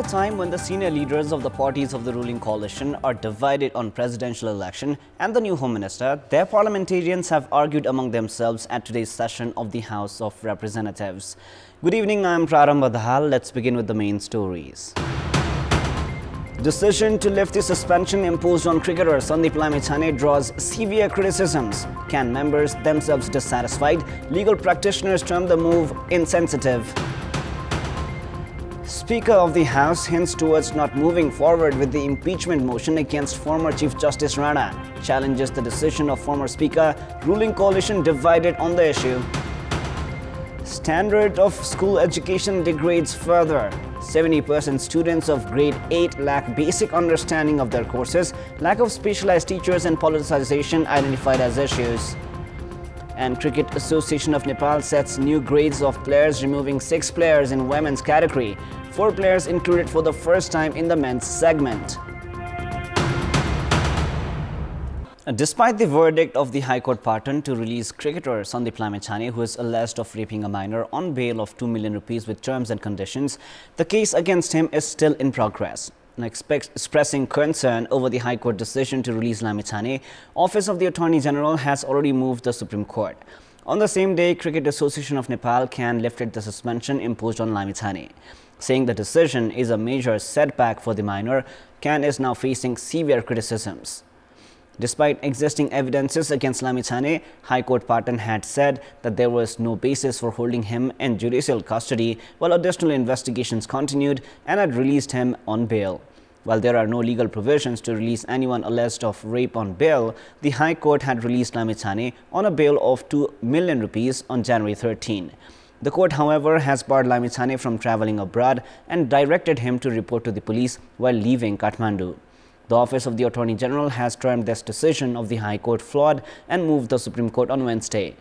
time when the senior leaders of the parties of the ruling coalition are divided on presidential election and the new Home Minister, their parliamentarians have argued among themselves at today's session of the House of Representatives. Good evening, I am Prarambha Dahal. Let's begin with the main stories. Decision to lift the suspension imposed on cricketer Sandeep Lamithane draws severe criticisms. Can members themselves dissatisfied? Legal practitioners term the move insensitive. Speaker of the House hints towards not moving forward with the impeachment motion against former Chief Justice Rana. Challenges the decision of former Speaker. Ruling coalition divided on the issue. Standard of school education degrades further. 70% students of grade 8 lack basic understanding of their courses. Lack of specialized teachers and politicization identified as issues. And Cricket Association of Nepal sets new grades of players, removing 6 players in women's category. 4 players included for the first time in the men's segment. Despite the verdict of the High Court pardon to release cricketer Sandeep Lamithane, who is alleged of raping a minor, on bail of 2 million rupees with terms and conditions, the case against him is still in progress. Expressing concern over the High Court decision to release Lamithane, Office of the Attorney General has already moved the Supreme Court. On the same day, Cricket Association of Nepal can lifted the suspension imposed on Lamithane. Saying the decision is a major setback for the minor, Can is now facing severe criticisms. Despite existing evidences against Lamithane, High Court pardon had said that there was no basis for holding him in judicial custody while additional investigations continued and had released him on bail. While there are no legal provisions to release anyone alleged of rape on bail, the High Court had released Lamithane on a bail of 2 million rupees on January 13. The court, however, has barred Lamithane from travelling abroad and directed him to report to the police while leaving Kathmandu. The Office of the Attorney General has termed this decision of the High Court flawed and moved the Supreme Court on Wednesday.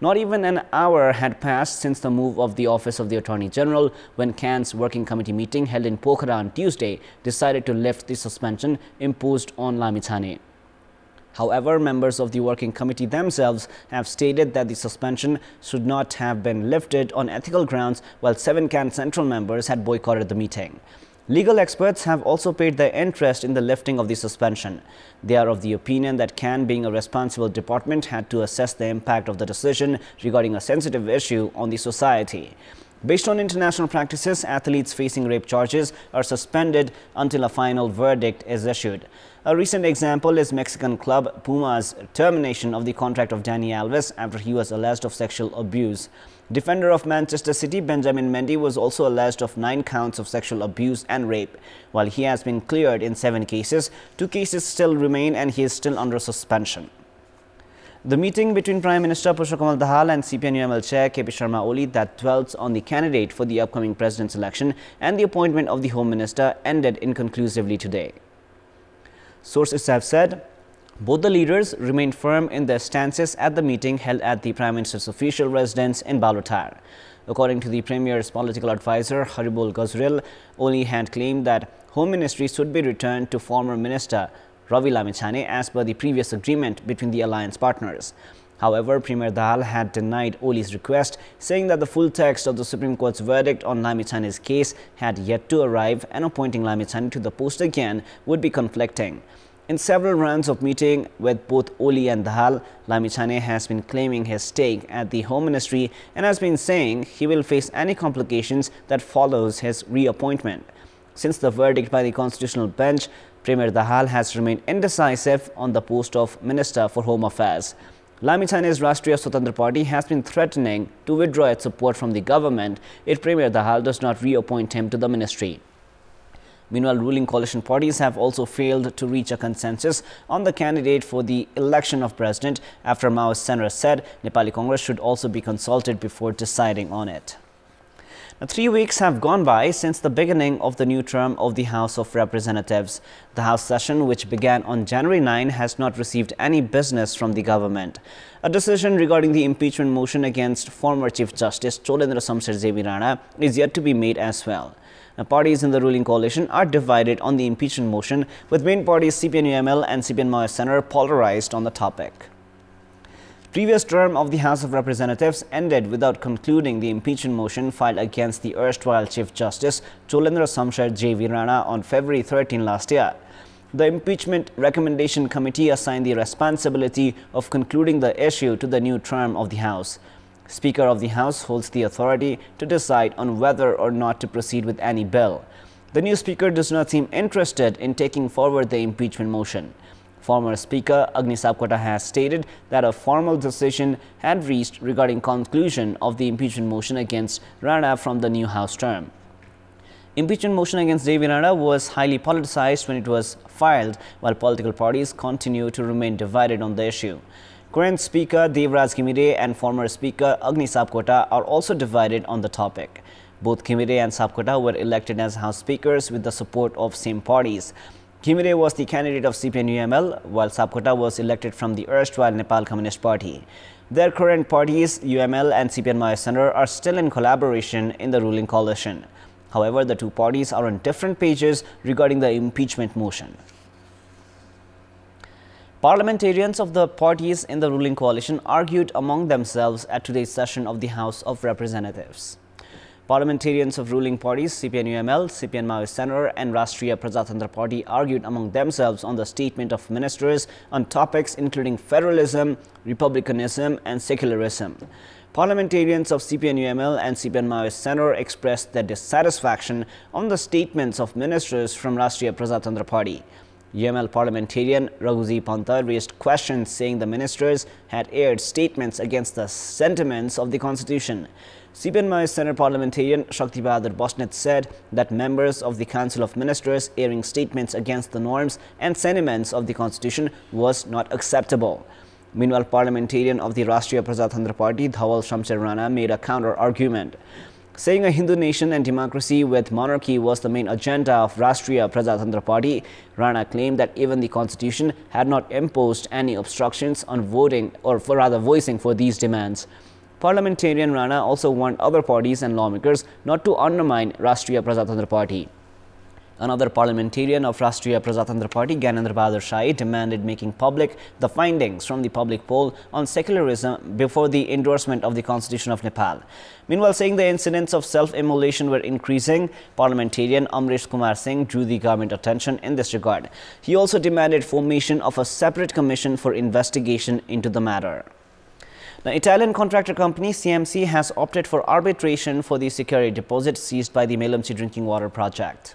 Not even an hour had passed since the move of the Office of the Attorney General when Can's working committee meeting held in Pokhara on Tuesday decided to lift the suspension imposed on Lamithane. However, members of the working committee themselves have stated that the suspension should not have been lifted on ethical grounds, while 7 Can Central members had boycotted the meeting. Legal experts have also paid their interest in the lifting of the suspension. They are of the opinion that Can, being a responsible department, had to assess the impact of the decision regarding a sensitive issue on the society. Based on international practices, athletes facing rape charges are suspended until a final verdict is issued. A recent example is Mexican club Puma's termination of the contract of Dani Alves after he was alleged of sexual abuse. Defender of Manchester City Benjamin Mendy was also alleged of 9 counts of sexual abuse and rape. While he has been cleared in 7 cases, 2 cases still remain and he is still under suspension. The meeting between Prime Minister Pushpa Dahal and CPN-UML Chair KP Sharma Oli that dwells on the candidate for the upcoming president's election and the appointment of the Home Minister ended inconclusively today. Sources have said both the leaders remained firm in their stances at the meeting held at the Prime Minister's official residence in Balutar. According to the Premier's political advisor Haribol Gazril, Oli had claimed that Home Ministry should be returned to former Minister Ravi Lamithane as per the previous agreement between the alliance partners. However, Premier Dahal had denied Oli's request, saying that the full text of the Supreme Court's verdict on Lamithane's case had yet to arrive and appointing Lamithane to the post again would be conflicting. In several rounds of meeting with both Oli and Dahal, Lamithane has been claiming his stake at the Home Ministry and has been saying he will face any complications that follows his reappointment. Since the verdict by the Constitutional Bench, Premier Dahal has remained indecisive on the post of Minister for Home Affairs. Lamithane's Rashtriya Swatantra Party has been threatening to withdraw its support from the government if Premier Dahal does not reappoint him to the ministry. Meanwhile, ruling coalition parties have also failed to reach a consensus on the candidate for the election of president after Maoist Senra said Nepali Congress should also be consulted before deciding on it. Now, 3 weeks have gone by since the beginning of the new term of the House of Representatives. The House session, which began on January 9, has not received any business from the government. A decision regarding the impeachment motion against former Chief Justice Cholendra Shamsher Rana is yet to be made as well. Now, parties in the ruling coalition are divided on the impeachment motion, with main parties CPN-UML and CPN Maoist Center polarized on the topic. Previous term of the House of Representatives ended without concluding the impeachment motion filed against the erstwhile Chief Justice Cholendra Samsher J.V. Rana on February 13 last year. The Impeachment Recommendation Committee assigned the responsibility of concluding the issue to the new term of the House. Speaker of the House holds the authority to decide on whether or not to proceed with any bill. The new Speaker does not seem interested in taking forward the impeachment motion. Former Speaker Agni Sapkota has stated that a formal decision had reached regarding conclusion of the impeachment motion against Rana from the new House term. Impeachment motion against J.V. Rana was highly politicized when it was filed, while political parties continue to remain divided on the issue. Current Speaker Devraj Ghimire and former Speaker Agni Sapkota are also divided on the topic. Both Ghimire and Sapkota were elected as House Speakers with the support of same parties. Ghimire was the candidate of CPN-UML, while Sapkota was elected from the erstwhile Nepal Communist Party. Their current parties, UML and CPN Center, are still in collaboration in the ruling coalition. However, the two parties are on different pages regarding the impeachment motion. Parliamentarians of the parties in the ruling coalition argued among themselves at today's session of the House of Representatives. Parliamentarians of ruling parties CPN-UML, CPN Maoist Center and Rashtriya Prajatantra Party argued among themselves on the statement of ministers on topics including federalism, republicanism and secularism. Parliamentarians of CPN-UML and CPN Maoist Center expressed their dissatisfaction on the statements of ministers from Rashtriya Prajatantra Party. UML parliamentarian Raghuji Panta raised questions saying the ministers had aired statements against the sentiments of the Constitution. CPN Maoist Center parliamentarian Shakti Bahadur Bosnet said that members of the Council of Ministers airing statements against the norms and sentiments of the Constitution was not acceptable. Meanwhile, parliamentarian of the Rashtriya Prajatantra Party Dhawal Shamsher Rana made a counter-argument. Saying a Hindu nation and democracy with monarchy was the main agenda of Rashtriya Prajatantra Party, Rana claimed that even the Constitution had not imposed any obstructions on voting or voicing for these demands. Parliamentarian Rana also warned other parties and lawmakers not to undermine Rashtriya Prajatantra Party. Another parliamentarian of Rashtriya Prajatantra Party, Gyanendra Bahadur Shai, demanded making public the findings from the public poll on secularism before the endorsement of the Constitution of Nepal. Meanwhile, saying the incidents of self-immolation were increasing, parliamentarian Amresh Kumar Singh drew the government attention in this regard. He also demanded formation of a separate commission for investigation into the matter. The Italian contractor company CMC has opted for arbitration for the security deposit seized by the Melamchi drinking water project.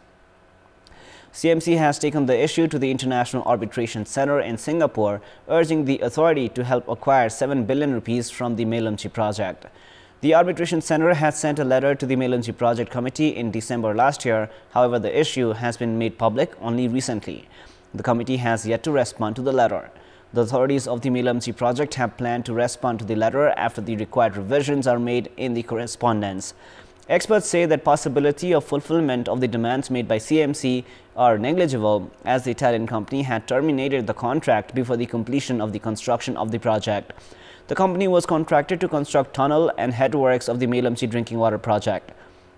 CMC has taken the issue to the International Arbitration Center in Singapore, urging the authority to help acquire 7 billion rupees from the Melamchi project. The Arbitration Center has sent a letter to the Melamchi Project Committee in December last year. However, the issue has been made public only recently. The committee has yet to respond to the letter. The authorities of the Melamchi project have planned to respond to the letter after the required revisions are made in the correspondence. Experts say that possibility of fulfillment of the demands made by CMC are negligible, as the Italian company had terminated the contract before the completion of the construction of the project. The company was contracted to construct tunnel and headworks of the Melamchi drinking water project.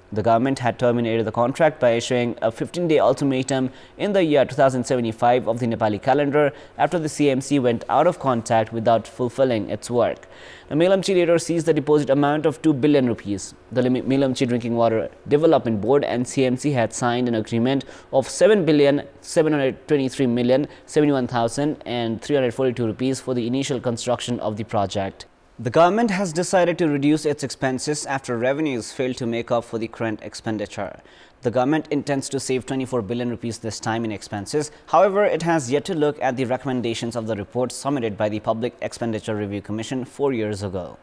The government had terminated the contract by issuing a 15-day ultimatum in the year 2075 of the Nepali calendar after the CMC went out of contact without fulfilling its work. The Melamchi later seized the deposit amount of 2 billion rupees. The Melamchi Drinking Water Development Board and CMC had signed an agreement of 7,723,071,342 rupees for the initial construction of the project. The government has decided to reduce its expenses after revenues failed to make up for the current expenditure. The government intends to save 24 billion rupees this time in expenses. However, it has yet to look at the recommendations of the report submitted by the Public Expenditure Review Commission 4 years ago.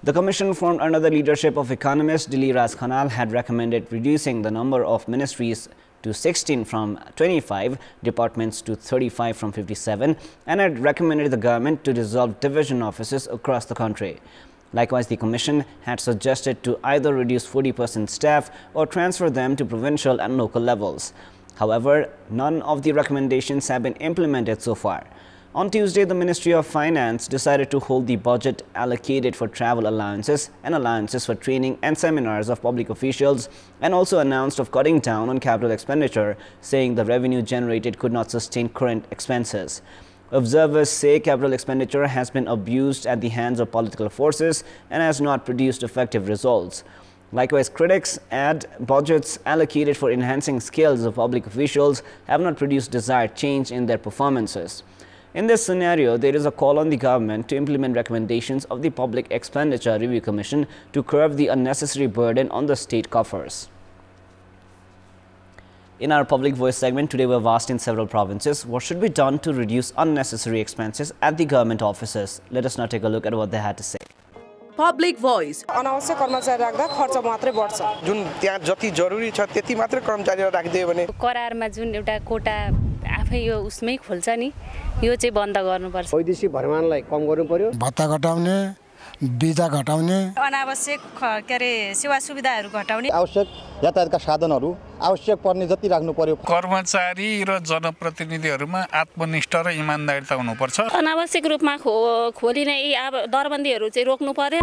The commission, formed under the leadership of economist Dilli Raj Khanal, had recommended reducing the number of ministries to 16 from 25, departments to 35 from 57, and had recommended the government to dissolve division offices across the country. Likewise, the commission had suggested to either reduce 40% staff or transfer them to provincial and local levels. However, none of the recommendations have been implemented so far. On Tuesday, the Ministry of Finance decided to hold the budget allocated for travel allowances and allowances for training and seminars of public officials, and also announced of cutting down on capital expenditure, saying the revenue generated could not sustain current expenses. Observers say capital expenditure has been abused at the hands of political forces and has not produced effective results. Likewise, critics add budgets allocated for enhancing skills of public officials have not produced desired change in their performances. In this scenario, there is a call on the government to implement recommendations of the Public Expenditure Review Commission to curb the unnecessary burden on the state coffers. In our Public Voice segment, today we have asked in several provinces what should be done to reduce unnecessary expenses at the government offices. Let us now take a look at what they had to say. Public Voice. अनावश्यक कर्मचारी राख्दा खर्च मात्रै बढ्छ जुन त्यहाँ जति जरुरी छ त्यति मात्रै कर्मचारी राखिदियो भने करारमा जुन एउटा कोटा आफै यो उसमै खोल्छ नि यो चाहिँ बन्द गर्नुपर्छ वैदेशिक भ्रमणलाई कम गर्नु पर्यो भत्ता घटाउने भिजा घटाउने अनावश्यक सेवा सुविधाहरू घटाउने आवश्यक यातायातका साधनहरू आवश्यक पर्ने जति राख्नु पर्यो कर्मचारी र जनप्रतिनिधिहरूमा आत्मनिष्ठ र इमानदारिता हुनुपर्छ अनावश्यक रूपमा खोलिने यी दरबन्दीहरू चाहिँ रोक्नु पर्यो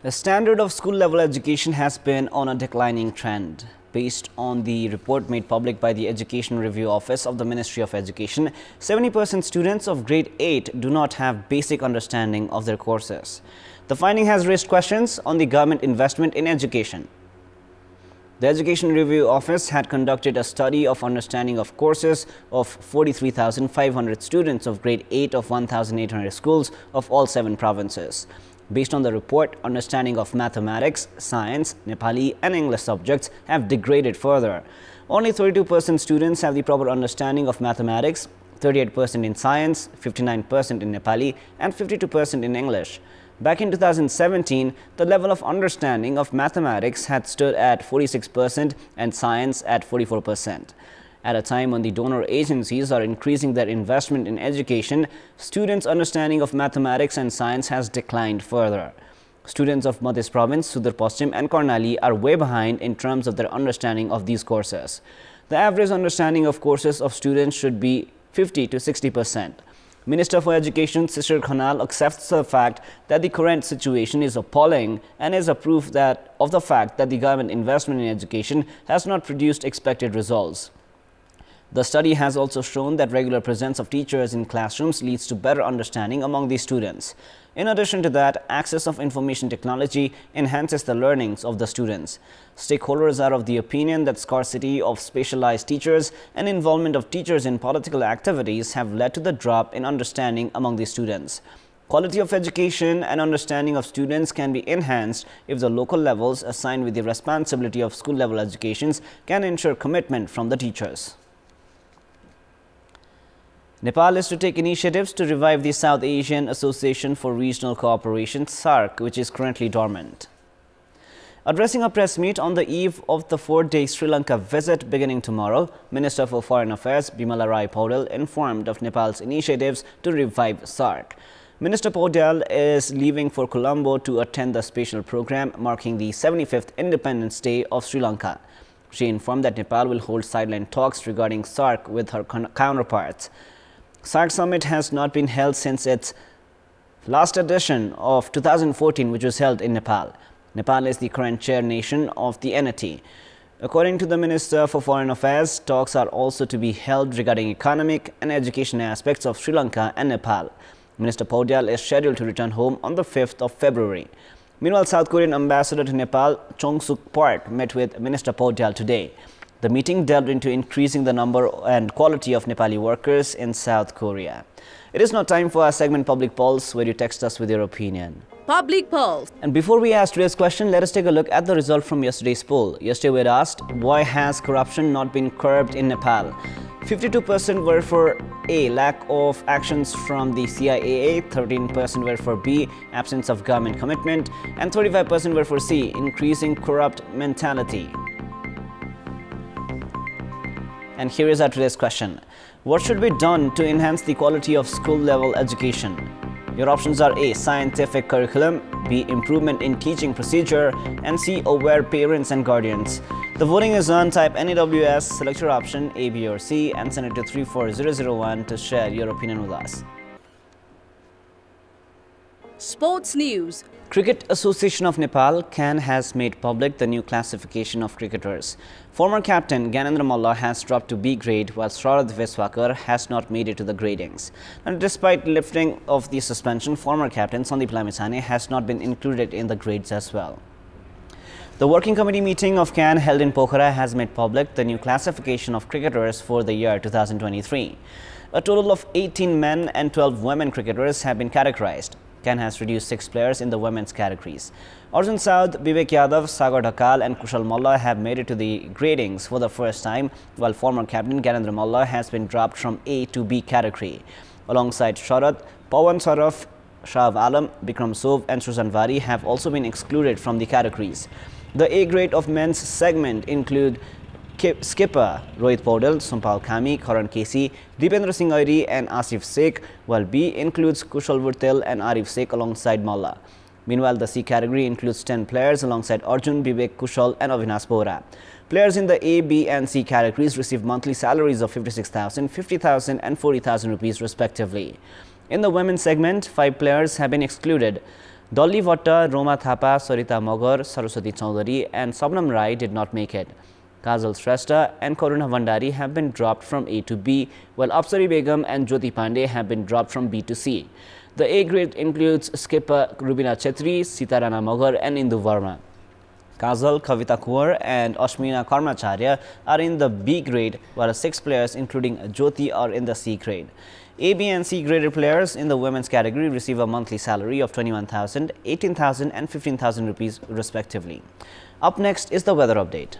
The standard of school level education has been on a declining trend. Based on the report made public by the Education Review Office of the Ministry of Education, 70% students of grade 8 do not have basic understanding of their courses. The finding has raised questions on the government investment in education. The Education Review Office had conducted a study of understanding of courses of 43,500 students of grade 8 of 1,800 schools of all 7 provinces. Based on the report, understanding of mathematics, science, Nepali and English subjects have degraded further. Only 32% students have the proper understanding of mathematics, 38% in science, 59% in Nepali and 52% in English. Back in 2017, the level of understanding of mathematics had stood at 46% and science at 44%. At a time when the donor agencies are increasing their investment in education, students' understanding of mathematics and science has declined further. Students of Madhya Province, Sudar Paschim and Karnali are way behind in terms of their understanding of these courses. The average understanding of courses of students should be 50 to 60%. Minister for Education Shishir Khanal accepts the fact that the current situation is appalling and is a proof of the fact that the government investment in education has not produced expected results. The study has also shown that regular presence of teachers in classrooms leads to better understanding among the students. In addition to that, access of information technology enhances the learnings of the students. Stakeholders are of the opinion that scarcity of specialized teachers and involvement of teachers in political activities have led to the drop in understanding among the students. Quality of education and understanding of students can be enhanced if the local levels assigned with the responsibility of school level educations can ensure commitment from the teachers. Nepal is to take initiatives to revive the South Asian Association for Regional Cooperation, SAARC, which is currently dormant. Addressing a press meet on the eve of the 4-day Sri Lanka visit beginning tomorrow, Minister for Foreign Affairs Bimala Rai Paudel informed of Nepal's initiatives to revive SAARC. Minister Paudel is leaving for Colombo to attend the special program marking the 75th Independence Day of Sri Lanka. She informed that Nepal will hold sideline talks regarding SAARC with her counterparts. SAARC summit has not been held since its last edition of 2014, which was held in Nepal. Nepal is the current chair nation of the NAT. According to the Minister for Foreign Affairs, talks are also to be held regarding economic and education aspects of Sri Lanka and Nepal. Minister Paudel is scheduled to return home on the 5th of February. Meanwhile, South Korean ambassador to Nepal, Chong Suk Park, met with Minister Paudel today. The meeting delved into increasing the number and quality of Nepali workers in South Korea. It is now time for our segment Public Pulse, where you text us with your opinion. Public Pulse. And before we ask today's question, let us take a look at the result from yesterday's poll. Yesterday we had asked, why has corruption not been curbed in Nepal? 52% were for A, lack of actions from the CIAA, 13% were for B, absence of government commitment, and 35% were for C, increasing corrupt mentality. And here is our today's question. What should be done to enhance the quality of school-level education? Your options are A, scientific curriculum, B, improvement in teaching procedure, and C, aware parents and guardians. The voting is on. Type NAWS, select your option A, B or C and send it to 34001 to share your opinion with us. Sports News. Cricket Association of Nepal (CAN) has made public the new classification of cricketers. Former captain Gyanendra Malla has dropped to B grade, while Sharad Veswakar has not made it to the gradings. And despite lifting of the suspension, former captain Sandeep Lamechhane has not been included in the grades as well. The working committee meeting of CAN held in Pokhara has made public the new classification of cricketers for the year 2023. A total of 18 men and 12 women cricketers have been categorized. CAN has reduced 6 players in the women's categories. Arjun Saud, Vivek Yadav, Sagar Dhakal and Kushal Malla have made it to the gradings for the first time, while former captain Gyanendra Malla has been dropped from A to B category. Alongside Sharad, Pawan Saraf, Shav Alam, Bikram Sov and Suzan Vari have also been excluded from the categories. The A grade of men's segment include skipper Rohit Paudel, Sumpal Khami, Karan Kesi, Deependra Singh Airi and Asif Sheikh, while B includes Kushal Vurtel and Arif Sheikh alongside Malla. Meanwhile, the C category includes 10 players alongside Arjun, Vivek, Kushal and Avinash Bora. Players in the A, B and C categories receive monthly salaries of 56,000, 50,000 and 40,000 rupees respectively. In the women's segment, 5 players have been excluded. Dolly Vatta, Roma Thapa, Sarita Magar, Saraswati Chaudhary and Sabnam Rai did not make it. Kajal Shrestha and Karuna Vandari have been dropped from A to B, while Apsari Begum and Jyoti Pandey have been dropped from B to C. The A grade includes skipper Rubina Chetri, Sitarana Magar and Indu Varma. Kajal, Kavita Kuwar and Ashmina Karmacharya are in the B grade, while 6 players including Jyoti are in the C grade. A, B and C graded players in the women's category receive a monthly salary of 21,000, 18,000 and 15,000 rupees respectively. Up next is the weather update.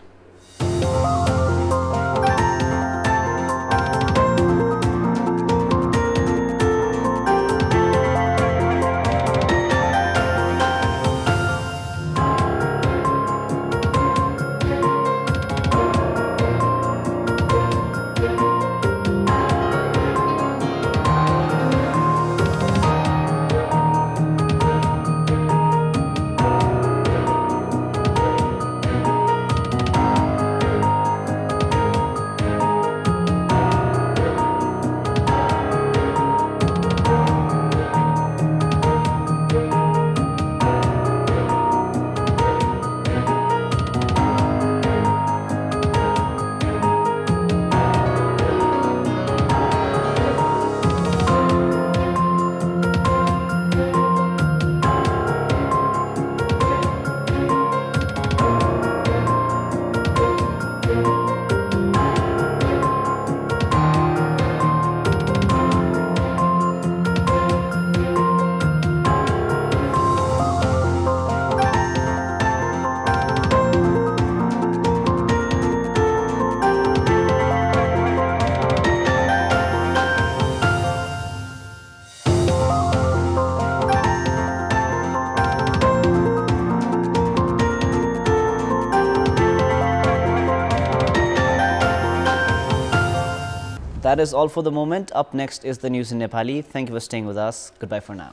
That is all for the moment. Up next is the news in Nepali. Thank you for staying with us. Goodbye for now.